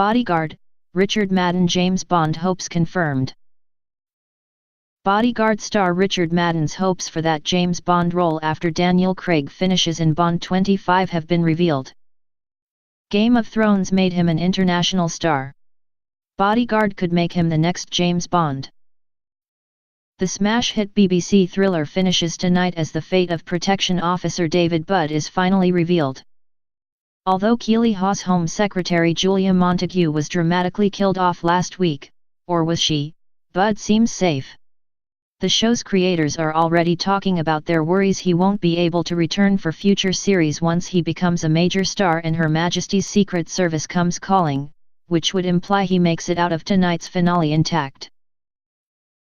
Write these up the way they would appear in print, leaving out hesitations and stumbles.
Bodyguard, Richard Madden James Bond hopes confirmed. Bodyguard star Richard Madden's hopes for that James Bond role after Daniel Craig finishes in Bond.25 have been revealed. Game of Thrones made him an international star. Bodyguard could make him the next James Bond. The smash hit BBC thriller finishes tonight as the fate of Protection Officer David Budd is finally revealed. Although Keeley Hawes Home Secretary Julia Montague was dramatically killed off last week, or was she, Budd seems safe. The show's creators are already talking about their worries he won't be able to return for future series once he becomes a major star and Her Majesty's Secret Service comes calling, which would imply he makes it out of tonight's finale intact.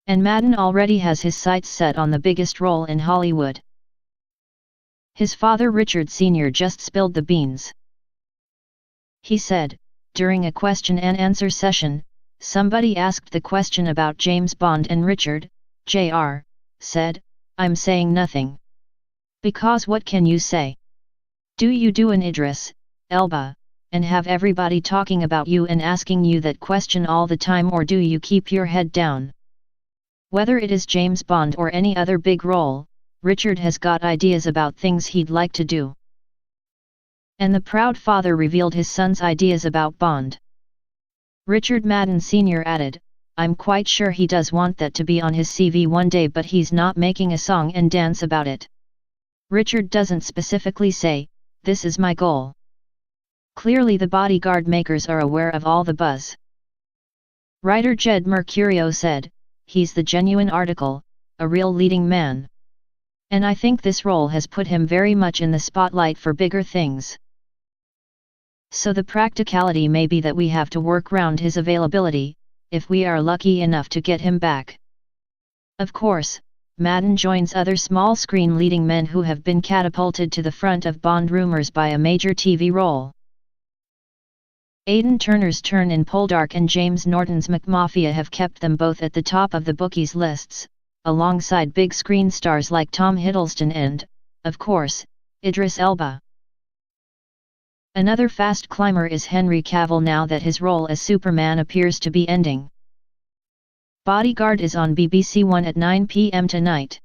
And Madden already has his sights set on the biggest role in Hollywood. His father Richard Sr. just spilled the beans. He said, during a question-and-answer session, somebody asked the question about James Bond and Richard, Jr. said, "I'm saying nothing. Because what can you say? Do you do an Idris, Elba, and have everybody talking about you and asking you that question all the time, or do you keep your head down?" Whether it is James Bond or any other big role, Richard has got ideas about things he'd like to do. And the proud father revealed his son's ideas about Bond. Richard Madden Sr. added, "I'm quite sure he does want that to be on his CV one day, but he's not making a song and dance about it." Richard doesn't specifically say, "This is my goal." Clearly the Bodyguard makers are aware of all the buzz. Writer Jed Mercurio said, "He's the genuine article, a real leading man. And I think this role has put him very much in the spotlight for bigger things. So the practicality may be that we have to work round his availability, if we are lucky enough to get him back." Of course, Madden joins other small-screen leading men who have been catapulted to the front of Bond rumours by a major TV role. Aidan Turner's turn in Poldark and James Norton's McMafia have kept them both at the top of the bookies' lists, alongside big-screen stars like Tom Hiddleston and, of course, Idris Elba. Another fast climber is Henry Cavill now that his role as Superman appears to be ending. Bodyguard is on BBC One at 9 p.m. tonight.